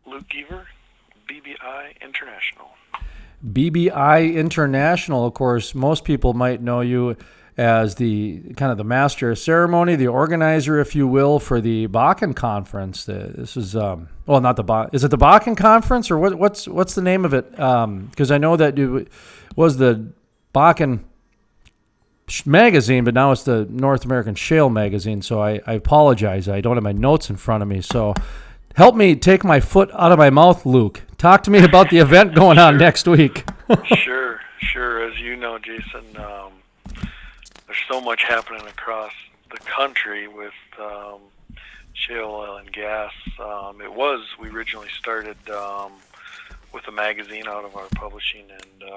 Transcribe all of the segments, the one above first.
Luke Geiver, BBI International. BBI International, of course, most people might know you as the kind of the master of ceremony, the organizer, if you will, for the Bakken conference. This is well, not the is it the Bakken conference or what's the name of it? Because I know that it was the Bakken magazine, but now it's the North American Shale magazine. So I apologize. I don't have my notes in front of me. So help me take my foot out of my mouth, Luke. Talk to me about the event going on next week. Sure. As you know, Jason, there's so much happening across the country with shale oil and gas. We originally started with a magazine out of our publishing and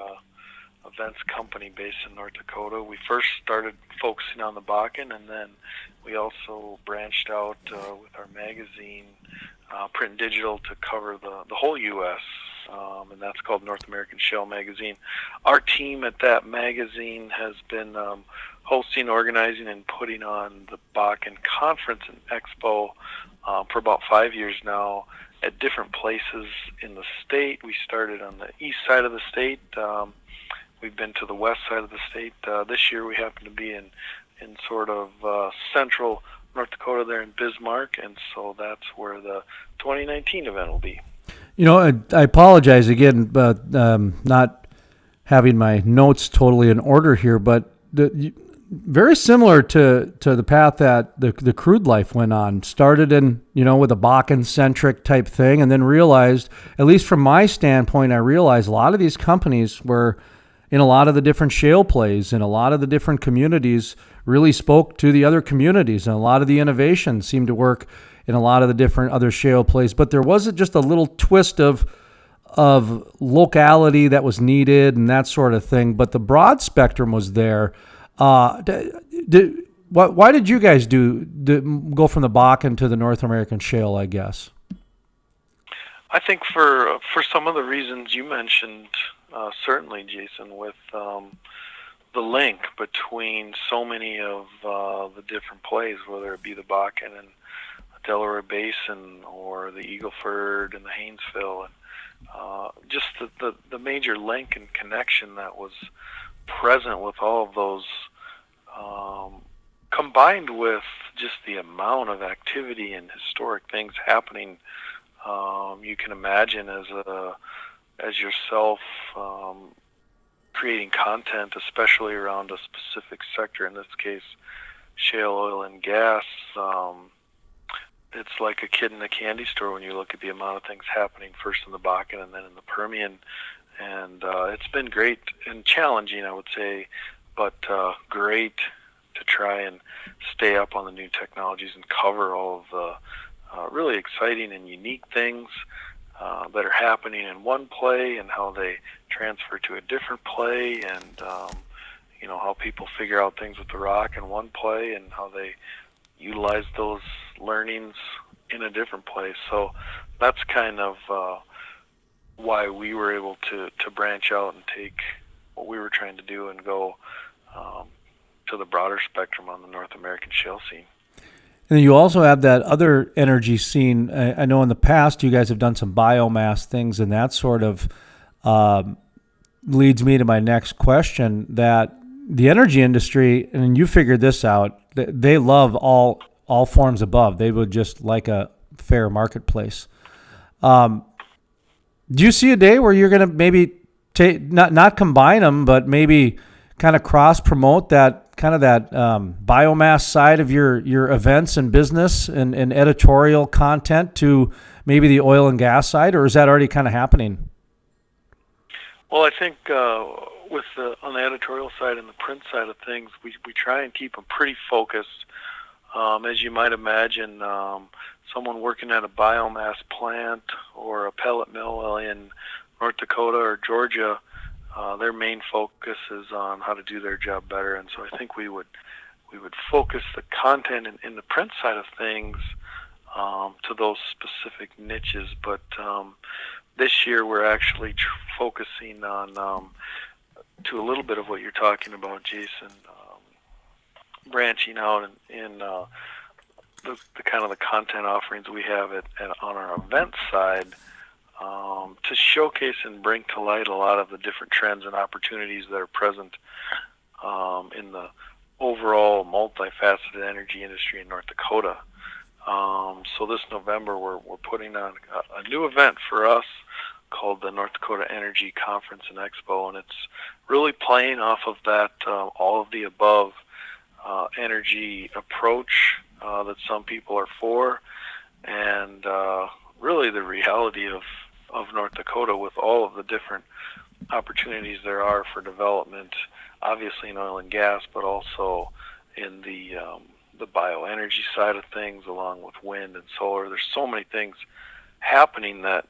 events company based in North Dakota. We first started focusing on the Bakken, and then we also branched out with our magazine, print and digital, to cover the whole U.S., and that's called North American Shale Magazine. Our team at that magazine has been hosting, organizing, and putting on the Bakken Conference and Expo for about 5 years now at different places in the state. We started on the east side of the state. We've been to the west side of the state. This year we happen to be in sort of central North Dakota there in Bismarck, and so that's where the 2019 event will be. You know, I apologize again, but not having my notes totally in order here, but very similar to the path that the Crude life went on. Started in, with a Bakken centric type thing, and then realized, at least from my standpoint, I realized a lot of these companies were in a lot of the different shale plays, and a lot of the different communities really spoke to the other communities, and a lot of the innovation seemed to work in a lot of the different other shale plays. But there wasn't just a little twist of locality that was needed and that sort of thing, but the broad spectrum was there. Why did you guys go from the Bakken to the North American shale, I guess? I think for some of the reasons you mentioned, certainly, Jason, with the link between so many of the different plays, whether it be the Bakken and the Delaware Basin or the Eagle Ford and the Haynesville, and just the major link and connection that was present with all of those, combined with just the amount of activity and historic things happening. You can imagine as yourself creating content, especially around a specific sector, in this case, shale oil and gas. It's like a kid in a candy store when you look at the amount of things happening first in the Bakken and then in the Permian. And it's been great and challenging, I would say, but great to try and stay up on the new technologies and cover all of the really exciting and unique things that are happening in one play and how they transfer to a different play, and how people figure out things with the rock in one play and how they utilize those learnings in a different place. So that's kind of why we were able to branch out and take what we were trying to do and go to the broader spectrum on the North American shale scene. And you also have that other energy scene. I know in the past you guys have done some biomass things, and that sort of leads me to my next question, that the energy industry, and you figured this out, they love all forms above. They would just like a fair marketplace. Do you see a day where you're going to maybe not combine them, but maybe kind of cross promote that biomass side of your events and business and editorial content to maybe the oil and gas side, or is that already kind of happening? Well, I think on the editorial side and the print side of things, we try and keep them pretty focused. As you might imagine, someone working at a biomass plant or a pellet mill in North Dakota or Georgia, their main focus is on how to do their job better, and so I think we would focus the content in the print side of things to those specific niches. But this year we're actually focusing on to a little bit of what you're talking about, Jason, branching out in the kind of the content offerings we have on our event side. to showcase and bring to light a lot of the different trends and opportunities that are present in the overall multifaceted energy industry in North Dakota. So this November, we're putting on a new event for us called the North Dakota Energy Conference and Expo, and it's really playing off of that all of the above energy approach that some people are for, and really the reality of North Dakota with all of the different opportunities there are for development, obviously in oil and gas, but also in the bioenergy side of things, along with wind and solar. There's so many things happening that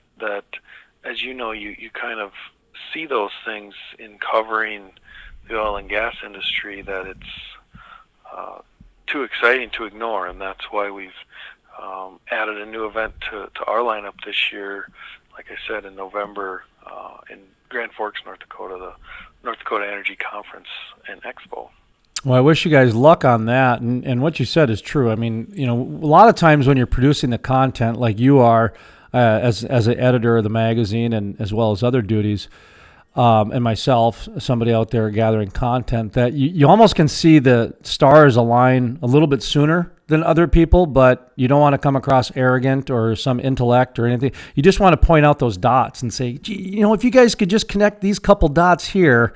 as you know, you kind of see those things in covering the oil and gas industry, that it's too exciting to ignore, and that's why we've added a new event to our lineup this year. Like I said, in November in Grand Forks, North Dakota, the North Dakota Energy Conference and Expo. Well, I wish you guys luck on that. And what you said is true. I mean, a lot of times when you're producing the content like you are as an editor of the magazine and as well as other duties, and myself, somebody out there gathering content, that you almost can see the stars align a little bit sooner than other people, but you don't want to come across arrogant or some intellect or anything. You just want to point out those dots and say, gee, if you guys could just connect these couple dots here,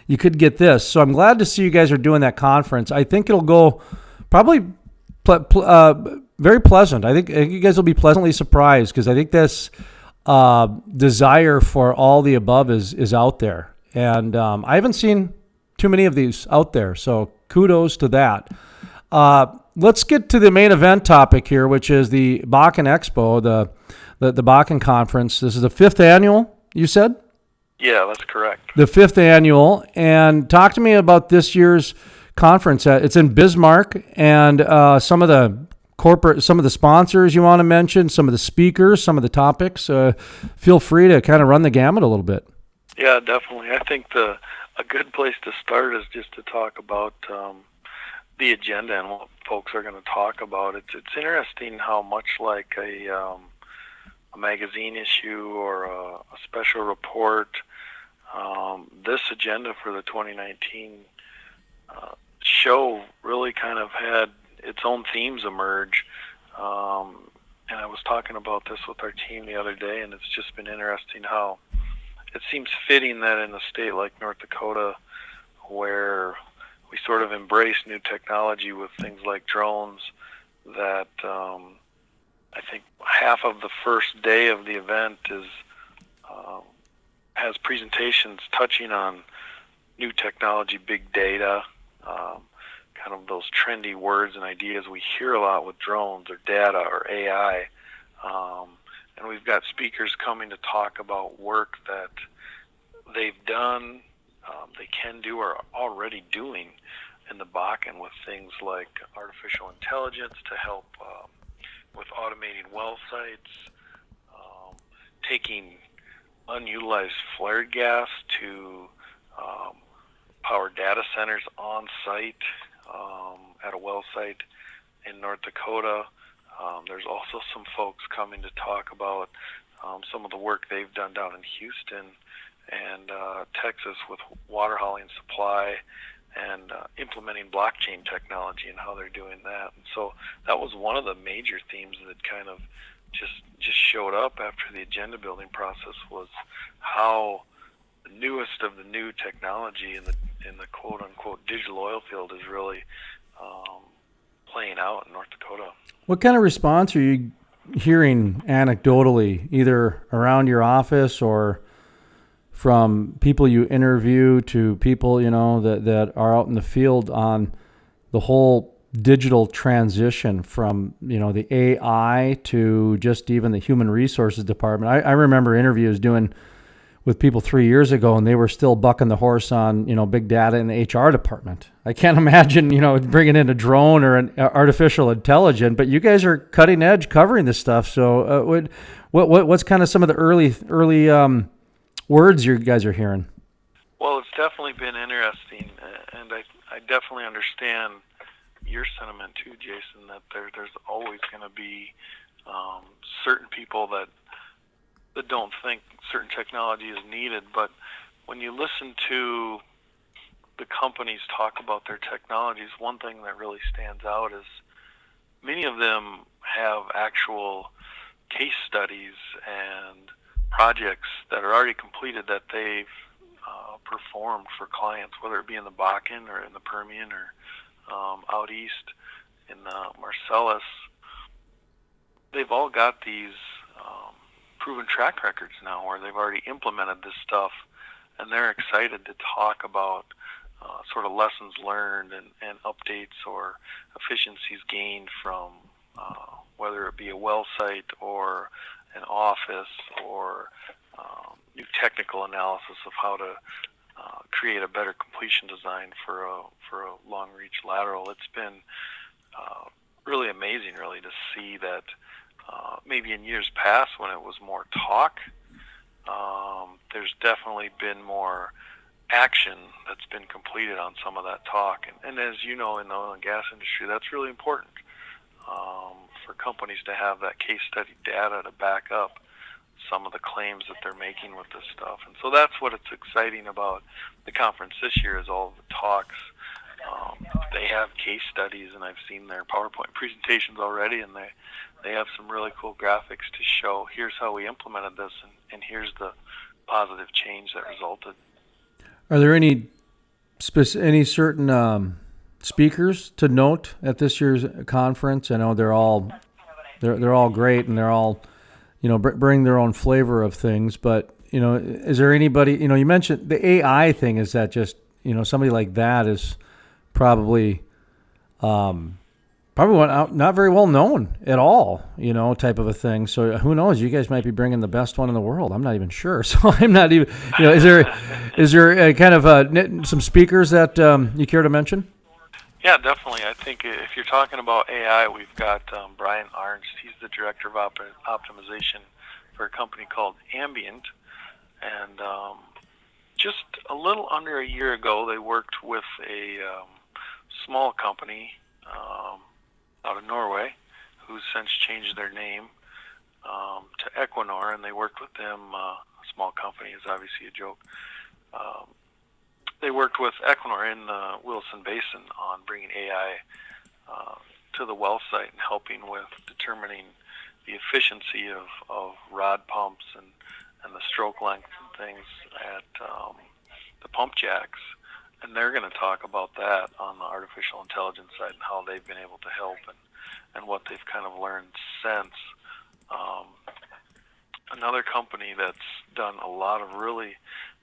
you could get this. So I'm glad to see you guys are doing that conference. I think it'll go probably very pleasant. I think you guys will be pleasantly surprised, because I think this desire for all the above is out there. And I haven't seen too many of these out there, so kudos to that. Let's get to the main event topic here, which is the Bakken Expo, the Bakken Conference. This is the 5th annual, you said? Yeah, that's correct. The 5th annual. And talk to me about this year's conference. It's in Bismarck, and some of the sponsors you want to mention, some of the speakers, some of the topics. Feel free to kind of run the gamut a little bit. Yeah, definitely. I think a good place to start is just to talk about the agenda and what folks are going to talk about. It's interesting how much like a magazine issue or a special report, this agenda for the 2019 show really kind of had its own themes emerge. And I was talking about this with our team the other day, and it's just been interesting how it seems fitting that in a state like North Dakota, where we sort of embrace new technology with things like drones, that I think half of the first day of the event has presentations touching on new technology, big data, kind of those trendy words and ideas we hear a lot with drones or data or AI. And we've got speakers coming to talk about work that they've done, they can do, or are already doing in the Bakken with things like artificial intelligence to help with automating well sites, taking unutilized flared gas to power data centers on site at a well site in North Dakota. There's also some folks coming to talk about some of the work they've done down in Houston and Texas with water hauling supply and implementing blockchain technology and how they're doing that. And so that was one of the major themes that kind of just showed up after the agenda building process, was how the newest of the new technology in the quote unquote digital oil field is really playing out in North Dakota. What kind of response are you hearing anecdotally, either around your office or from people you interview to people, that are out in the field on the whole digital transition from, the AI to just even the human resources department? I remember interviews doing with people 3 years ago, and they were still bucking the horse on, big data in the HR department. I can't imagine, bringing in a drone or an artificial intelligence, but you guys are cutting edge covering this stuff. So what's kind of some of the early words you guys are hearing? Well, it's definitely been interesting, and I definitely understand your sentiment too, Jason, that there's always going to be certain people that that don't think certain technology is needed. But when you listen to the companies talk about their technologies, one thing that really stands out is many of them have actual case studies and projects that are already completed that they've performed for clients, whether it be in the Bakken or in the Permian or out east in the Marcellus. They've all got these proven track records now where they've already implemented this stuff, and they're excited to talk about sort of lessons learned and updates or efficiencies gained from whether it be a well site or an office or new technical analysis of how to create a better completion design for a long reach lateral. It's been really amazing, really, to see that maybe in years past when it was more talk, there's definitely been more action that's been completed on some of that talk. And as you know, in the oil and gas industry, that's really important for companies to have that case study data to back up some of the claims that they're making with this stuff. And so that's what it's exciting about the conference this year is all of the talks. They have case studies, and I've seen their PowerPoint presentations already, and they have some really cool graphics to show here's how we implemented this, and here's the positive change that resulted. Are there any certain speakers to note at this year's conference? I know they're all great, and they're all bring their own flavor of things. But is there anybody? You mentioned the AI thing. Is that just somebody like that is probably not very well known at all, type of a thing. So who knows? You guys might be bringing the best one in the world. I'm not even sure. So I'm not even. Is there kind of some speakers that you care to mention? Yeah, definitely. I think if you're talking about AI, we've got Brian Arnst. He's the director of optimization for a company called Ambient, and just a little under a year ago, they worked with a small company out of Norway, who's since changed their name to Equinor, and they worked with them. A small company is obviously a joke. They worked with Equinor in the Williston Basin on bringing AI to the well site and helping with determining the efficiency of rod pumps and the stroke length and things at the pump jacks. And they're going to talk about that on the artificial intelligence side and how they've been able to help and what they've kind of learned since. Another company that's done a lot of really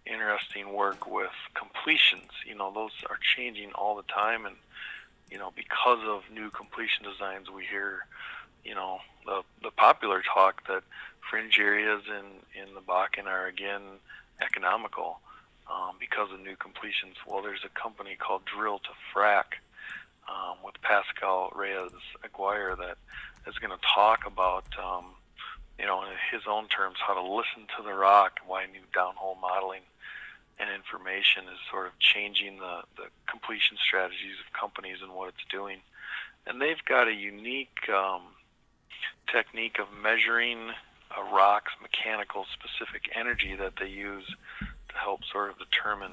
interesting work with completions. Those are changing all the time, and because of new completion designs, we hear the popular talk that fringe areas in the Bakken are again economical because of new completions. Well, there's a company called Drill to Frac with Pascal Reyes Aguirre that is going to talk about in his own terms how to listen to the rock, and why new downhole modeling and information is sort of changing the completion strategies of companies and what it's doing. And they've got a unique technique of measuring a rock's mechanical specific energy that they use to help sort of determine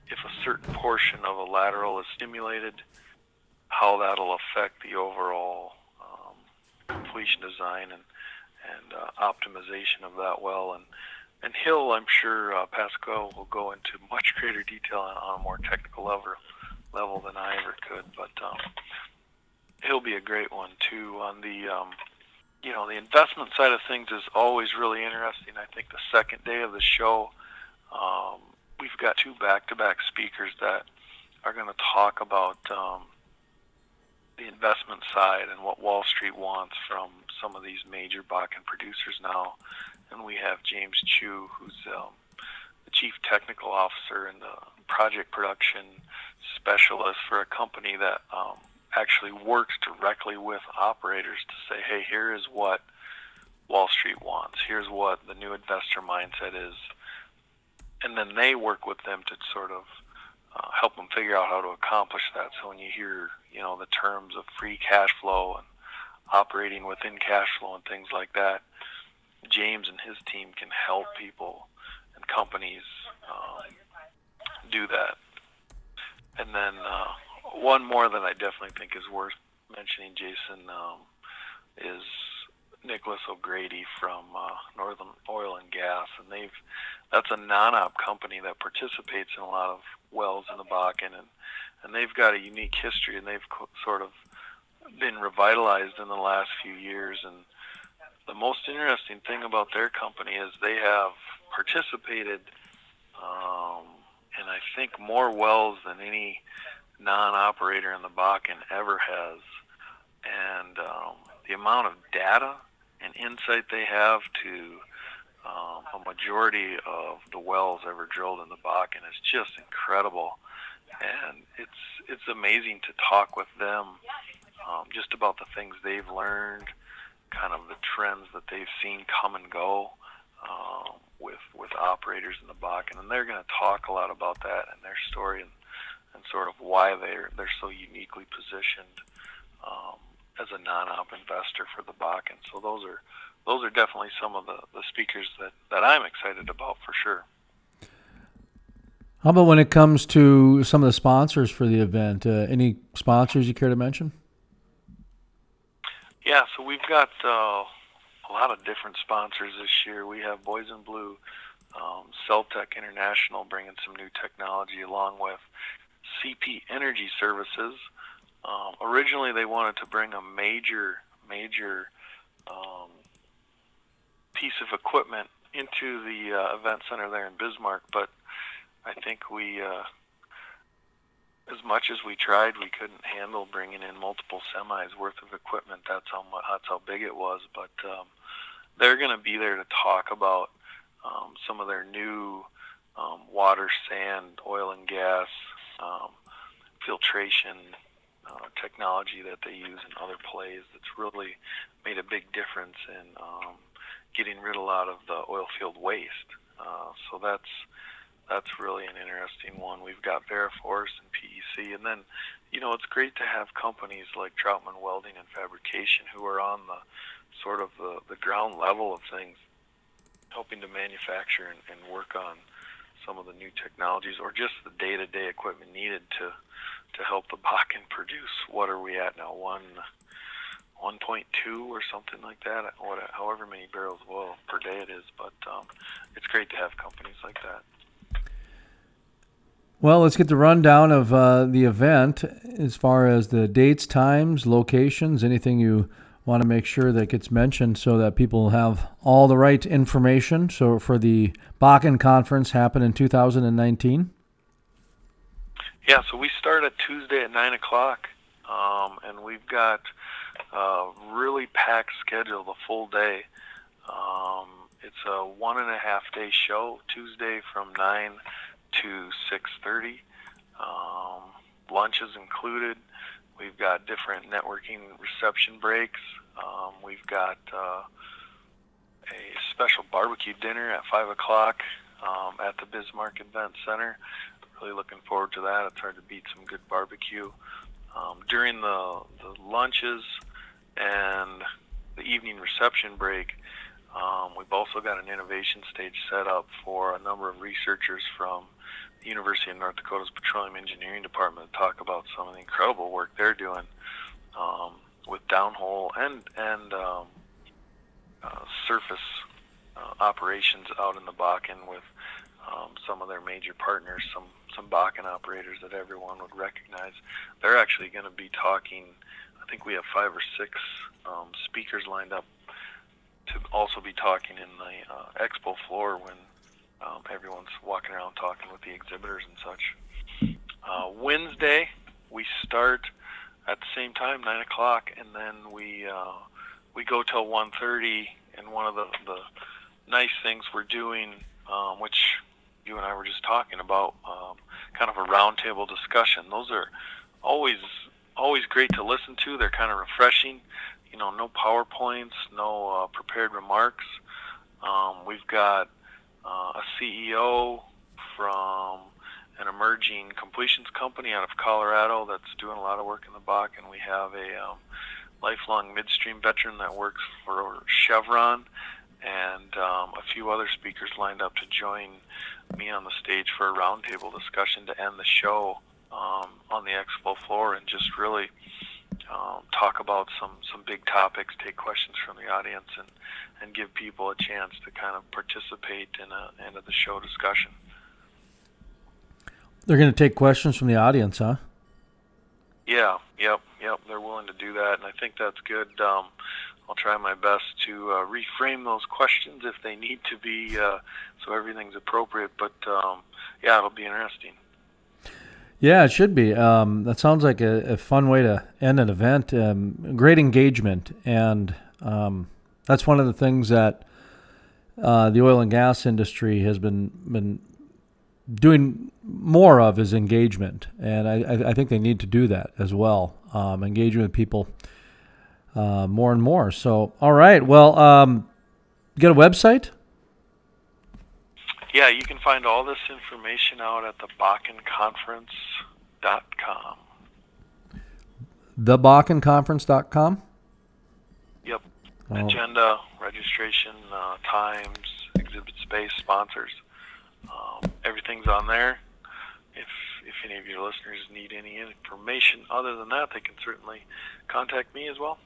if a certain portion of a lateral is stimulated, how that'll affect the overall completion design and optimization of that well. And he'll, I'm sure, Pascal will go into much greater detail on a more technical level than I ever could. But he'll be a great one too. On the the investment side of things is always really interesting. I think the second day of the show, we've got two back-to-back speakers that are going to talk about the investment side and what Wall Street wants from some of these major Bakken producers now. And we have James Chu, who's the chief technical officer and the project production specialist for a company that actually works directly with operators to say, hey, here is what Wall Street wants. Here's what the new investor mindset is. And then they work with them to sort of help them figure out how to accomplish that. So when you hear, the terms of free cash flow and operating within cash flow and things like that, James and his team can help people and companies do that. And then one more that I definitely think is worth mentioning, Jason, is Nicholas O'Grady from Northern Oil and Gas, and that's a non-op company that participates in a lot of wells in the Bakken, and they've got a unique history, and they've sort of been revitalized in the last few years. And the most interesting thing about their company is they have participated in, I think, more wells than any non-operator in the Bakken ever has. And the amount of data and insight they have to a majority of the wells ever drilled in the Bakken is just incredible. And it's amazing to talk with them just about the things they've learned, kind of the trends that they've seen come and go with operators in the Bakken. And they're going to talk a lot about that and their story and sort of why they're so uniquely positioned as a non-op investor for the Bakken. So those are definitely some of the speakers that I'm excited about for sure. How about when it comes to some of the sponsors for the event? Any sponsors you care to mention? Yeah, so we've got a lot of different sponsors this year. We have Boys in Blue, Celtec International bringing some new technology, along with CP Energy Services. Originally, they wanted to bring a major piece of equipment into the event center there in Bismarck, but I think we, as much as we tried, we couldn't handle bringing in multiple semis worth of equipment. That's how big it was. But they're going to be there to talk about some of their new water, sand, oil and gas filtration technology that they use in other plays that's really made a big difference in getting rid of a lot of the oil field waste. So that's really an interesting one. We've got Veriforce and PEC, and then it's great to have companies like Troutman Welding and Fabrication who are on the sort of the ground level of things, helping to manufacture and work on some of the new technologies or just the day-to-day equipment needed to help the Bakken produce. What are we at now? 1.2 or something like that, however many barrels of oil per day it is. But it's great to have companies like that. Well, let's get the rundown of the event as far as the dates, times, locations, anything you want to make sure that gets mentioned so that people have all the right information. So for the Bakken Conference happen in 2019? Yeah, so we start at Tuesday at 9 o'clock, and we've got a really packed schedule the full day. It's a 1.5-day show, Tuesday from 9 to 6:30. Lunch is included. We've got different networking reception breaks. We've got a special barbecue dinner at 5 o'clock at the Bismarck Event Center. Really looking forward to that. It's hard to beat some good barbecue. During the lunches and the evening reception break, we've also got an innovation stage set up for a number of researchers from the University of North Dakota's Petroleum Engineering Department to talk about some of the incredible work they're doing with downhole and surface operations out in the Bakken with some of their major partners, some Bakken operators that everyone would recognize. They're actually going to be talking. I think we have 5 or 6 speakers lined up to also be talking in the expo floor when everyone's walking around talking with the exhibitors and such. Wednesday, we start at the same time, 9 o'clock, and then we go till 1:30. And one of the nice things we're doing, which you and I were just talking about, kind of a roundtable discussion. Those are always great to listen to. They're kind of refreshing. No PowerPoints, no prepared remarks. We've got a CEO from an emerging completions company out of Colorado that's doing a lot of work in the Bakken. We have a lifelong midstream veteran that works for Chevron, and a few other speakers lined up to join me on the stage for a roundtable discussion to end the show on the expo floor, and just really talk about some big topics, take questions from the audience, and give people a chance to kind of participate in a end of the show discussion. They're going to take questions from the audience, huh? Yeah, yep. They're willing to do that, and I think that's good. I'll try my best to reframe those questions if they need to be, so everything's appropriate. But yeah, it'll be interesting. Yeah, it should be. That sounds like a fun way to end an event. Great engagement, and that's one of the things that the oil and gas industry has been doing more of, is engagement, and I think they need to do that as well. Engaging with people more and more. So, all right. Well, you got a website? Yeah, you can find all this information out at the BakkenConference.com. TheBakkenConference.com? Yep. Agenda, registration, times, exhibit space, sponsors. Everything's on there. If any of your listeners need any information other than that, they can certainly contact me as well.